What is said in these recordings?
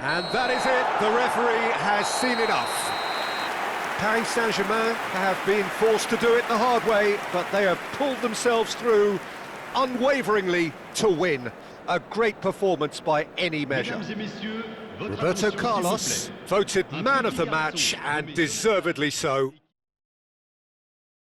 And that is it. The referee has seen enough. Paris Saint-Germain have been forced to do it the hard way, but they have pulled themselves through unwaveringly to win. A great performance by any measure. Roberto Carlos voted man of the match, and deservedly so.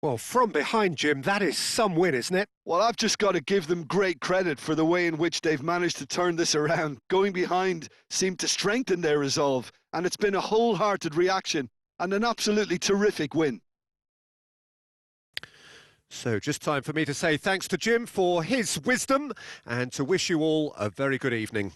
Well, from behind, Jim, that is some win, isn't it? Well, I've just got to give them great credit for the way in which they've managed to turn this around. Going behind seemed to strengthen their resolve, and it's been a wholehearted reaction and an absolutely terrific win. So just time for me to say thanks to Jim for his wisdom and to wish you all a very good evening.